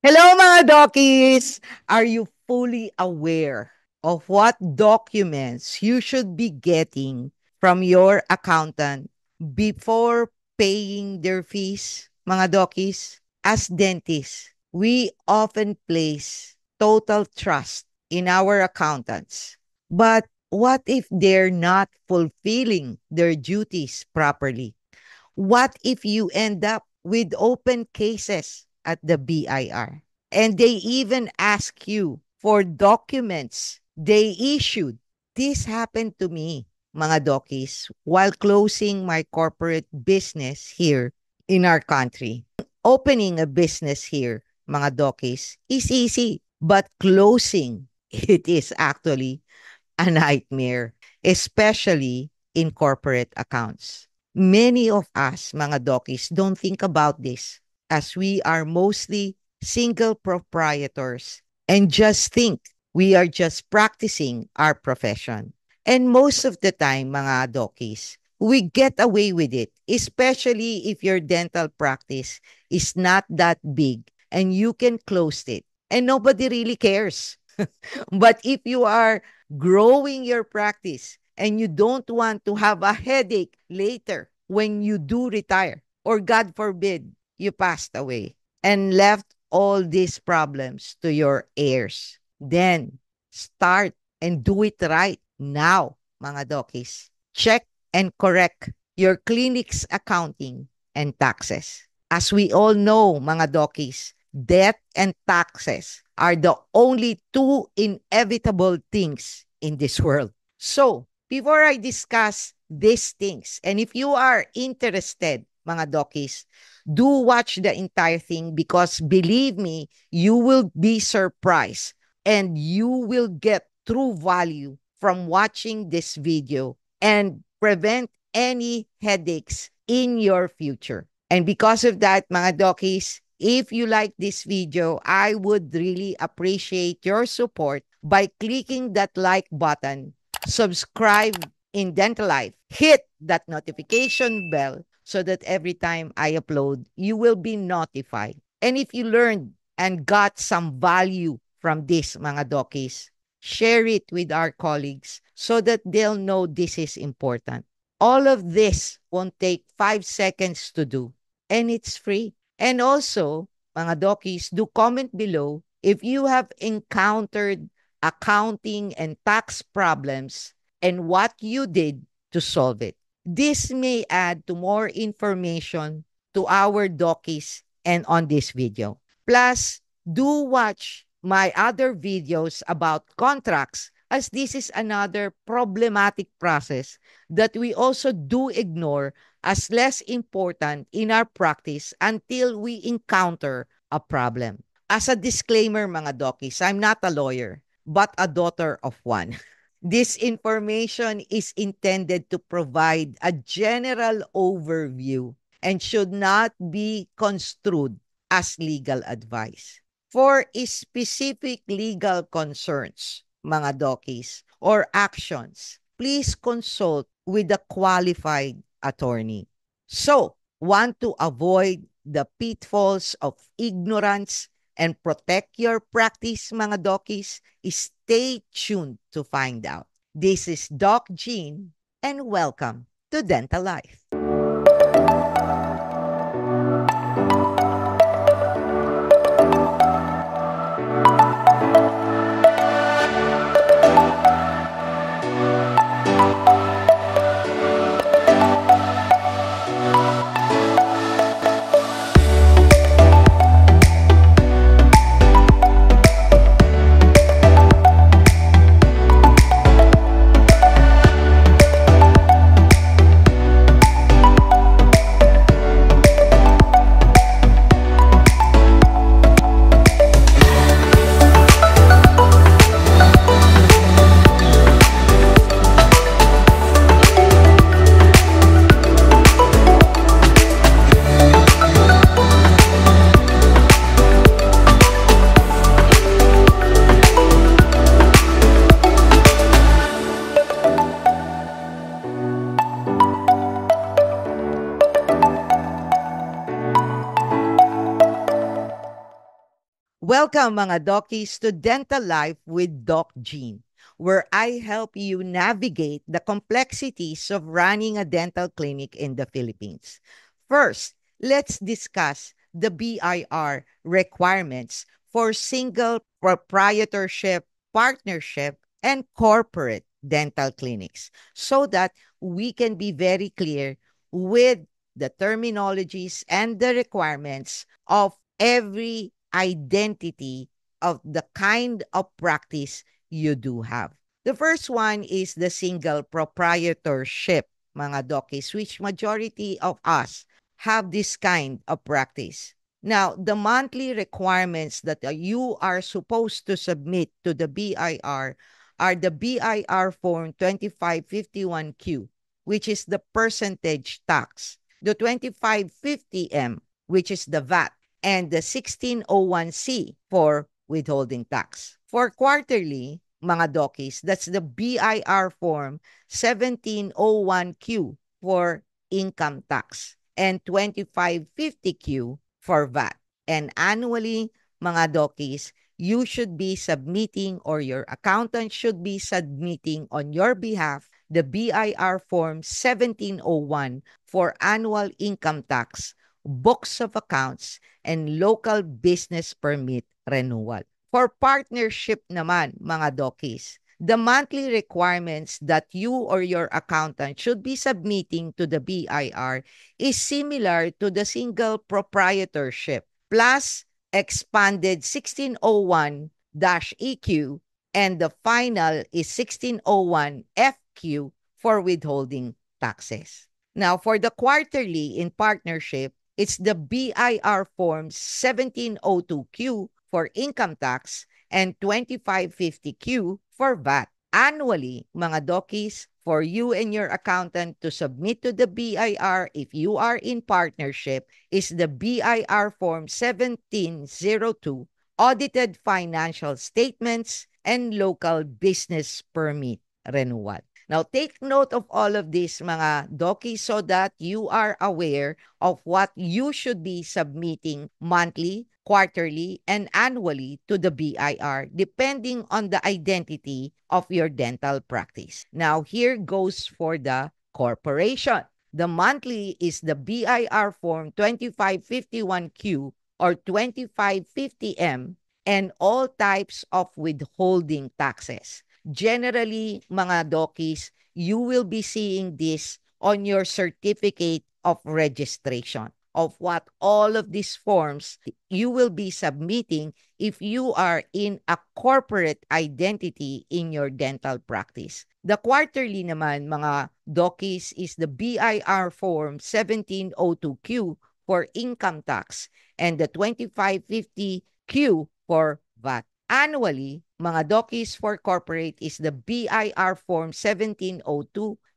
Hello mga Dokis! Are you fully aware of what documents you should be getting from your accountant before paying their fees, mga Dokis? As dentists, we often place total trust in our accountants. But what if they're not fulfilling their duties properly? What if you end up with open cases at the BIR? And they even ask you for documents they issued. This happened to me, mga dokis, while closing my corporate business here in our country. Opening a business here, mga dokis, is easy, but closing it is actually a nightmare, especially in corporate accounts. Many of us, mga dokis, don't think about this as we are mostly single proprietors and just think we are just practicing our profession. And most of the time, mga dokis, we get away with it, especially if your dental practice is not that big and you can close it and nobody really cares. But if you are growing your practice and you don't want to have a headache later when you do retire, or God forbid, you passed away and left all these problems to your heirs, then start and do it right now, mga dokis. Check and correct your clinic's accounting and taxes. As we all know, mga dokis, debt and taxes are the only two inevitable things in this world. So, before I discuss these things, and if you are interested, mga dokis, do watch the entire thing because believe me, you will be surprised and you will get true value from watching this video and prevent any headaches in your future. And because of that, mga dokis, if you like this video, I would really appreciate your support by clicking that like button, subscribe in Dental Life, hit that notification bell so that every time I upload, you will be notified. And if you learned and got some value from this, mga dokis, share it with our colleagues so that they'll know this is important. All of this won't take 5 seconds to do, and it's free. And also, mga dokis, do comment below if you have encountered accounting and tax problems and what you did to solve it. This may add to more information to our dokis and on this video. Plus, do watch my other videos about contracts as this is another problematic process that we also do ignore as less important in our practice until we encounter a problem. As a disclaimer, mga dokis, I'm not a lawyer, but a daughter of one. This information is intended to provide a general overview and should not be construed as legal advice. For specific legal concerns, mga dokis, or actions, please consult with a qualified attorney. So, want to avoid the pitfalls of ignorance and protect your practice, mga dokis? Stay tuned to find out. This is Doc Jean, and welcome to Dental Life. Welcome mga Dockies to Dental Life with Doc Jean, where I help you navigate the complexities of running a dental clinic in the Philippines. First, let's discuss the BIR requirements for single proprietorship, partnership, and corporate dental clinics so that we can be very clear with the terminologies and the requirements of every identity of the kind of practice you do have. The first one is the single proprietorship, mga dokis, which majority of us have this kind of practice. Now, the monthly requirements that you are supposed to submit to the BIR are the BIR Form 2551Q, which is the percentage tax, the 2550M, which is the VAT, and the 1601C for withholding tax. For quarterly, mga dokis, that's the BIR Form 1701Q for income tax and 2550Q for VAT. And annually, mga dokis, you should be submitting or your accountant should be submitting on your behalf the BIR Form 1701 for annual income tax, books of accounts, and local business permit renewal. For partnership naman, mga dokis, the monthly requirements that you or your accountant should be submitting to the BIR is similar to the single proprietorship, plus expanded 1601-EQ, and the final is 1601-FQ for withholding taxes. Now, for the quarterly in partnership, it's the BIR Form 1702Q for income tax and 2550Q for VAT. Annually, mga dokis, for you and your accountant to submit to the BIR if you are in partnership is the BIR Form 1702, audited financial statements, and local business permit renewal. Now, take note of all of this, mga doki, so that you are aware of what you should be submitting monthly, quarterly, and annually to the BIR, depending on the identity of your dental practice. Now, here goes for the corporation. The monthly is the BIR Form 2551Q or 2550M and all types of withholding taxes. Generally, mga dokis, you will be seeing this on your certificate of registration of what all of these forms you will be submitting if you are in a corporate identity in your dental practice. The quarterly naman, mga dokis, is the BIR Form 1702Q for income tax and the 2550Q for VAT. Annually, mga dokis for corporate is the BIR Form 1702,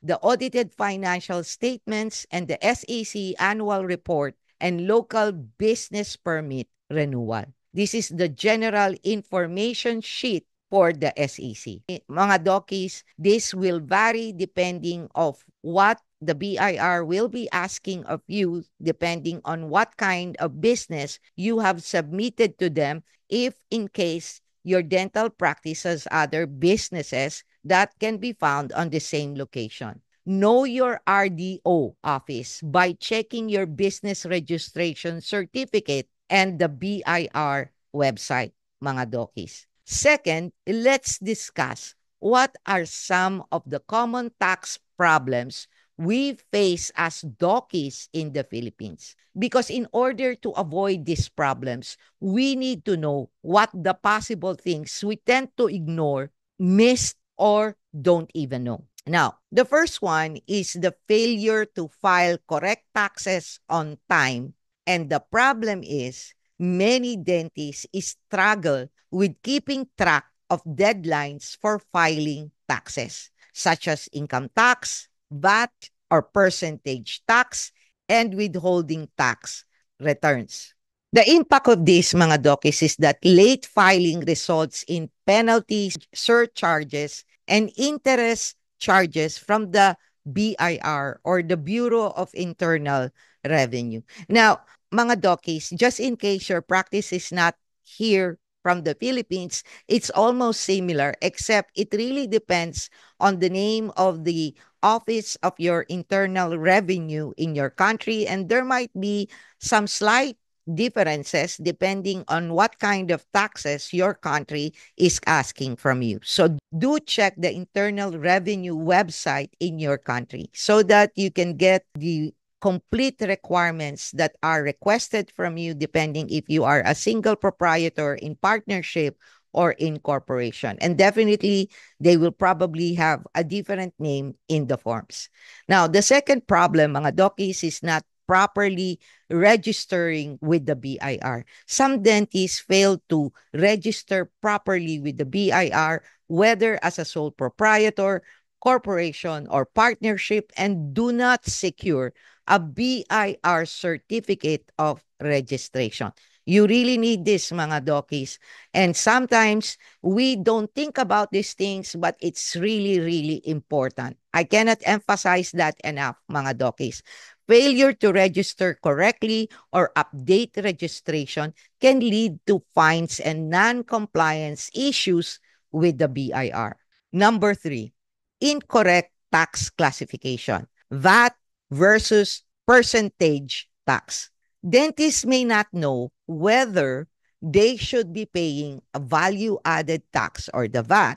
the audited financial statements, and the SEC annual report and local business permit renewal. This is the general information sheet for the SEC. Mga dokis, this will vary depending of what the BIR will be asking of you depending on what kind of business you have submitted to them if in case your dental practice has other businesses that can be found on the same location. Know your RDO office by checking your business registration certificate and the BIR website, mga dokis. Second, let's discuss what are some of the common tax problems we face as dokis in the Philippines. Because in order to avoid these problems, we need to know what the possible things we tend to ignore, miss, or don't even know. Now, the first one is the failure to file correct taxes on time. And the problem is many dentists struggle with keeping track of deadlines for filing taxes, such as income tax, VAT, or percentage tax, and withholding tax returns. The impact of this, mga dokis, is that late filing results in penalties, surcharges, and interest charges from the BIR or the Bureau of Internal Revenue. Now, mga dokis, just in case your practice is not here from the Philippines, it's almost similar, except it really depends on the name of the office of your internal revenue in your country. And there might be some slight differences depending on what kind of taxes your country is asking from you. So do check the internal revenue website in your country so that you can get the complete requirements that are requested from you depending if you are a single proprietor, in partnership, or in corporation. And definitely they will probably have a different name in the forms. Now, the second problem, mga dokis, is not properly registering with the BIR. Some dentists fail to register properly with the BIR, whether as a sole proprietor, corporation, or partnership, and do not secure a BIR certificate of registration. You really need this, mga dokis. And sometimes we don't think about these things, but it's really, really important. I cannot emphasize that enough, mga dokis. Failure to register correctly or update registration can lead to fines and non-compliance issues with the BIR. Number 3, incorrect tax classification. VAT versus percentage tax. Dentists may not know whether they should be paying a value-added tax or the VAT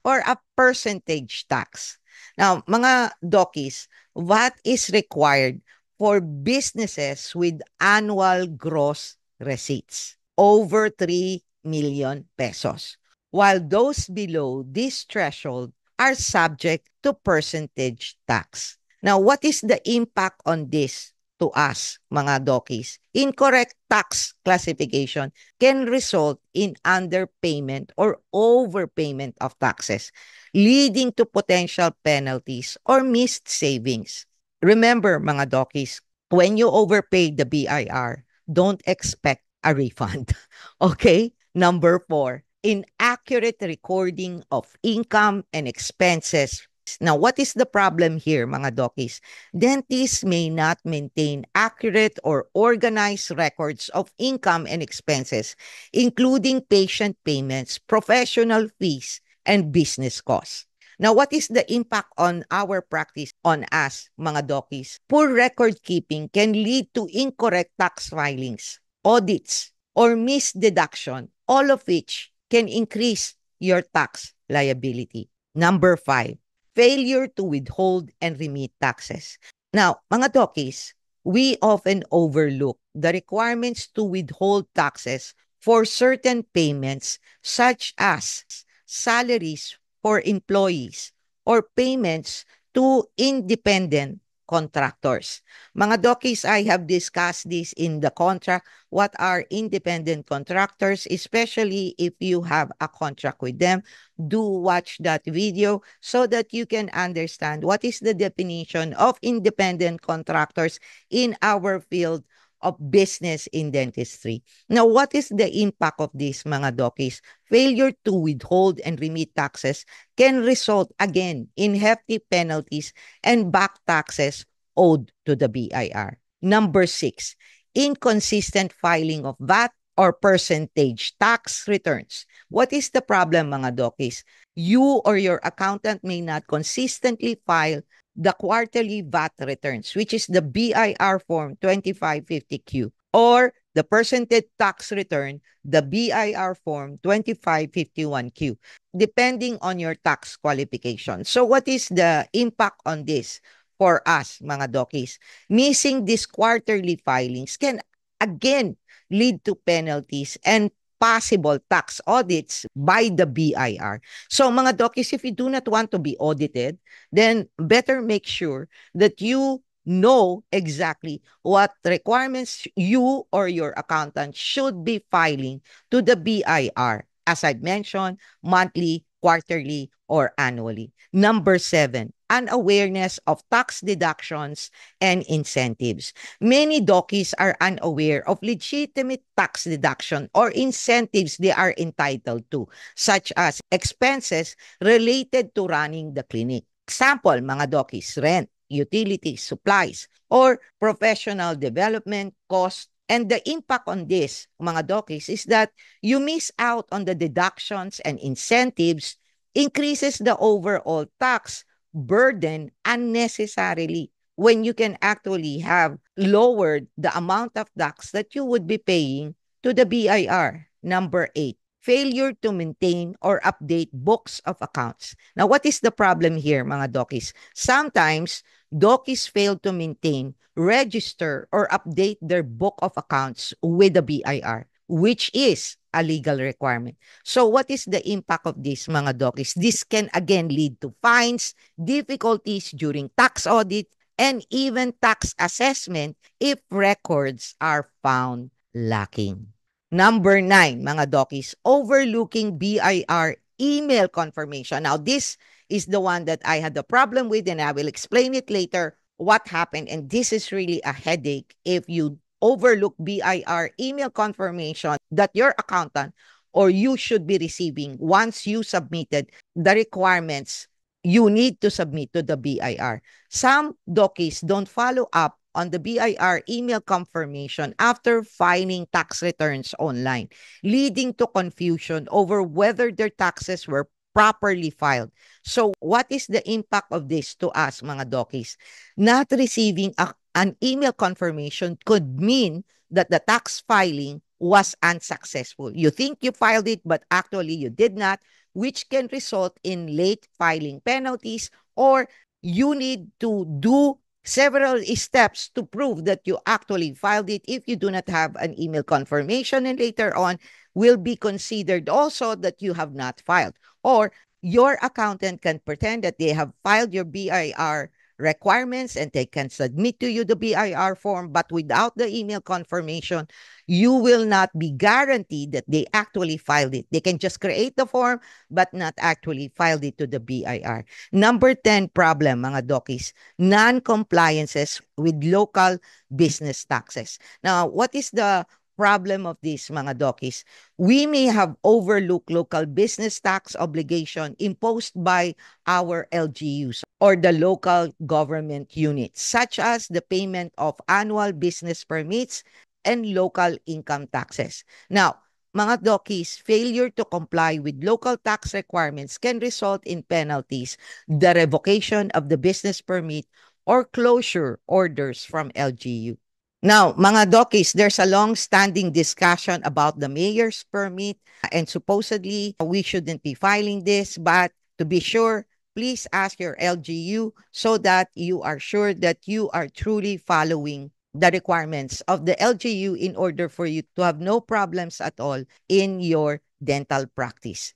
or a percentage tax. Now, mga dokis, VAT is required for businesses with annual gross receipts over 3 million pesos, while those below this threshold are subject to percentage tax. Now, what is the impact on this to us, mga dokis? Incorrect tax classification can result in underpayment or overpayment of taxes, leading to potential penalties or missed savings. Remember, mga dokis, when you overpay the BIR, don't expect a refund. Okay? Number 4, inaccurate recording of income and expenses. Now, what is the problem here, mga dokis? Dentists may not maintain accurate or organized records of income and expenses, including patient payments, professional fees, and business costs. Now, what is the impact on our practice, on us, mga dokis? Poor record keeping can lead to incorrect tax filings, audits, or missed deduction, all of which can increase your tax liability. Number 5, failure to withhold and remit taxes. Now, mga dokis, we often overlook the requirements to withhold taxes for certain payments such as salaries for employees or payments to independent contractors. Mga dokis, I have discussed this in the contract. What are independent contractors, especially if you have a contract with them? Do watch that video so that you can understand what is the definition of independent contractors in our field of business in dentistry. Now, what is the impact of this, mga dokis? Failure to withhold and remit taxes can result again in hefty penalties and back taxes owed to the BIR. Number 6, inconsistent filing of VAT or percentage tax returns. What is the problem, mga dokis? You or your accountant may not consistently file the quarterly VAT returns, which is the BIR Form 2550Q, or the percentage tax return, the BIR Form 2551Q, depending on your tax qualification. So what is the impact on this for us, mga dokis? Missing these quarterly filings can again lead to penalties and possible tax audits by the BIR. So mga dokis, if you do not want to be audited, then better make sure that you know exactly what requirements you or your accountant should be filing to the BIR. As I've mentioned, monthly, quarterly, or annually. Number 7, unawareness of tax deductions and incentives. Many dokis are unaware of legitimate tax deduction or incentives they are entitled to, such as expenses related to running the clinic. Example, mga dokis, rent, utilities, supplies, or professional development costs And the impact on this, mga dokis, is that you miss out on the deductions and incentives, increases the overall tax burden unnecessarily when you can actually have lowered the amount of tax that you would be paying to the BIR. Number 8, failure to maintain or update books of accounts. Now, what is the problem here, mga dokis? Sometimes, dokis fail to maintain, register, or update their book of accounts with the BIR, which is a legal requirement. So what is the impact of this, mga dokis? This can again lead to fines, difficulties during tax audit, and even tax assessment if records are found lacking. Number 9, mga dokis, overlooking BIR email confirmation. Now, this is the one that I had the problem with, and I will explain it later what happened. And this is really a headache if you overlook BIR email confirmation that your accountant or you should be receiving once you submitted the requirements you need to submit to the BIR. Some dokis don't follow up on the BIR email confirmation after filing tax returns online, leading to confusion over whether their taxes were properly filed. So what is the impact of this to us, mga dokis? Not receiving an email confirmation could mean that the tax filing was unsuccessful. You think you filed it, but actually you did not, which can result in late filing penalties, or you need to do several steps to prove that you actually filed it if you do not have an email confirmation, and later on will be considered also that you have not filed. Or your accountant can pretend that they have filed your BIR requirements and they can submit to you the BIR form, but without the email confirmation, you will not be guaranteed that they actually filed it. They can just create the form but not actually filed it to the BIR. Number 10 problem, mga dokis, non-compliances with local business taxes. Now, what is the problem of this, mga dokis? We may have overlooked local business tax obligation imposed by our LGUs or the local government units, such as the payment of annual business permits and local income taxes. Now, mga dokis, failure to comply with local tax requirements can result in penalties, the revocation of the business permit, or closure orders from LGU. Now, mga dokis, there's a long-standing discussion about the mayor's permit, and supposedly we shouldn't be filing this, but to be sure, please ask your LGU so that you are sure that you are truly following the requirements of the LGU in order for you to have no problems at all in your dental practice.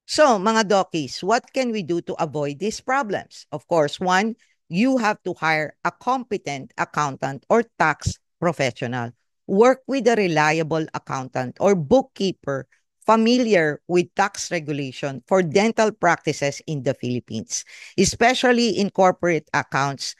So, mga dokis, what can we do to avoid these problems? Of course, one, you have to hire a competent accountant or tax professional. Work with a reliable accountant or bookkeeper familiar with tax regulation for dental practices in the Philippines, especially in corporate accounts.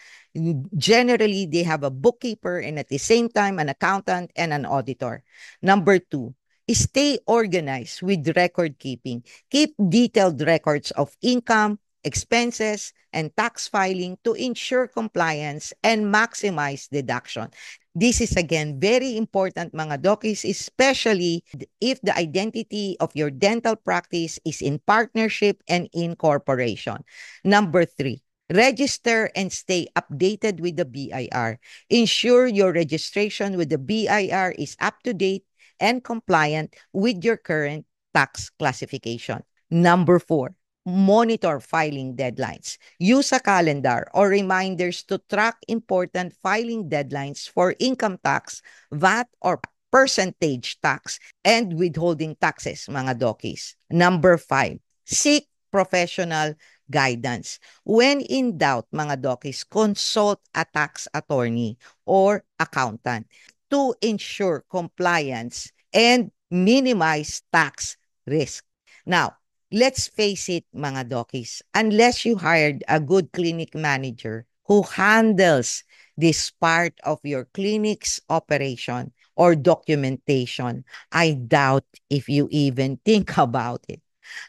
Generally, they have a bookkeeper and at the same time an accountant and an auditor. Number 2, stay organized with record keeping. Keep detailed records of income, expenses, and tax filing to ensure compliance and maximize deduction. This is again very important, mga dokis, especially if the identity of your dental practice is in partnership and incorporation. Number 3, register and stay updated with the BIR. Ensure your registration with the BIR is up to date and compliant with your current tax classification. Number 4, monitor filing deadlines. Use a calendar or reminders to track important filing deadlines for income tax, VAT, or percentage tax and withholding taxes, mga dokis. Number 5, seek professional guidance. When in doubt, mga dokis, consult a tax attorney or accountant to ensure compliance and minimize tax risk. Now, let's face it, mga dokis, unless you hired a good clinic manager who handles this part of your clinic's operation or documentation, I doubt if you even think about it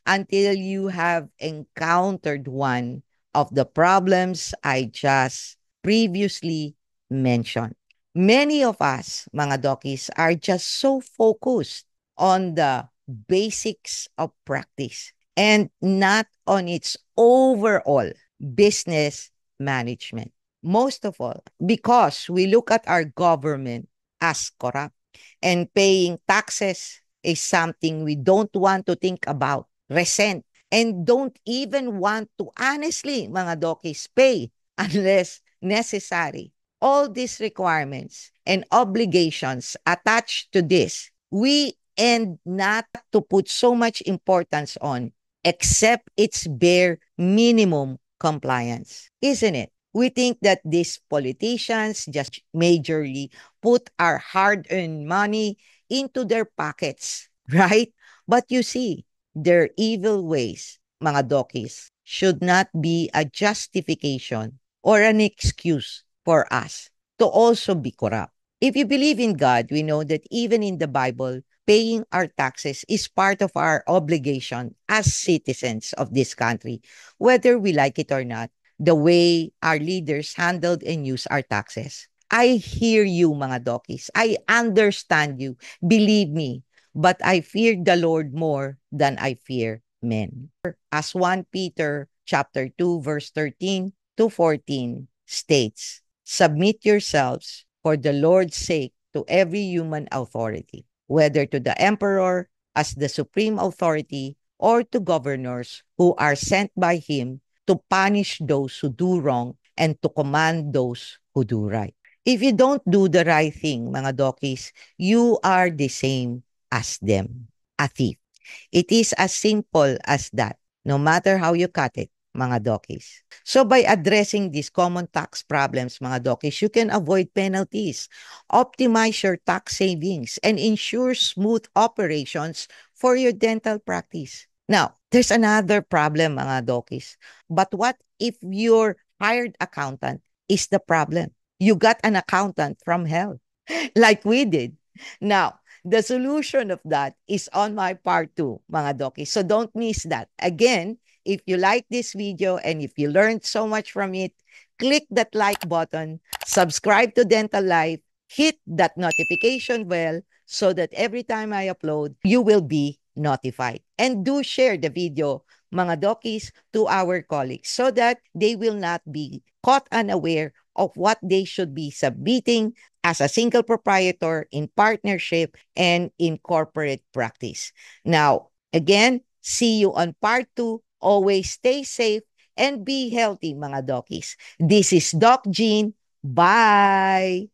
until you have encountered one of the problems I just previously mentioned. Many of us, mga dokis, are just so focused on the basics of practice and not on its overall business management. Most of all, because we look at our government as corrupt and paying taxes is something we don't want to think about, resent, and don't even want to honestly, mga dokis, pay unless necessary. All these requirements and obligations attached to this, we end not to put so much importance on, except its bare minimum compliance, isn't it? We think that these politicians just majorly put our hard earned money into their pockets, right? But you see, their evil ways, mga dokis, should not be a justification or an excuse for us to also be corrupt. If you believe in God, we know that even in the Bible, paying our taxes is part of our obligation as citizens of this country, whether we like it or not, the way our leaders handled and used our taxes. I hear you, mga dokis. I understand you. Believe me. But I fear the Lord more than I fear men. As 1 Peter chapter 2 verse 13 to 14 states, submit yourselves for the Lord's sake to every human authority, whether to the emperor as the supreme authority or to governors who are sent by him to punish those who do wrong and to command those who do right. If you don't do the right thing, mga dokis, you are the same as them, a thief. It is as simple as that, no matter how you cut it, mga dokis. So by addressing these common tax problems, mga dokis, you can avoid penalties, optimize your tax savings, and ensure smooth operations for your dental practice. Now, there's another problem, mga dokis. But what if your hired accountant is the problem? You got an accountant from hell, like we did. Now, the solution of that is on my part too, mga dokis. So don't miss that. Again, if you like this video and if you learned so much from it, click that like button, subscribe to Dental Life, hit that notification bell so that every time I upload, you will be notified. And do share the video, mga dokis, to our colleagues so that they will not be caught unaware of what they should be submitting as a single proprietor, in partnership, and in corporate practice. Now, again, see you on part 2. Always stay safe and be healthy, mga dokis. This is Doc Jean. Bye!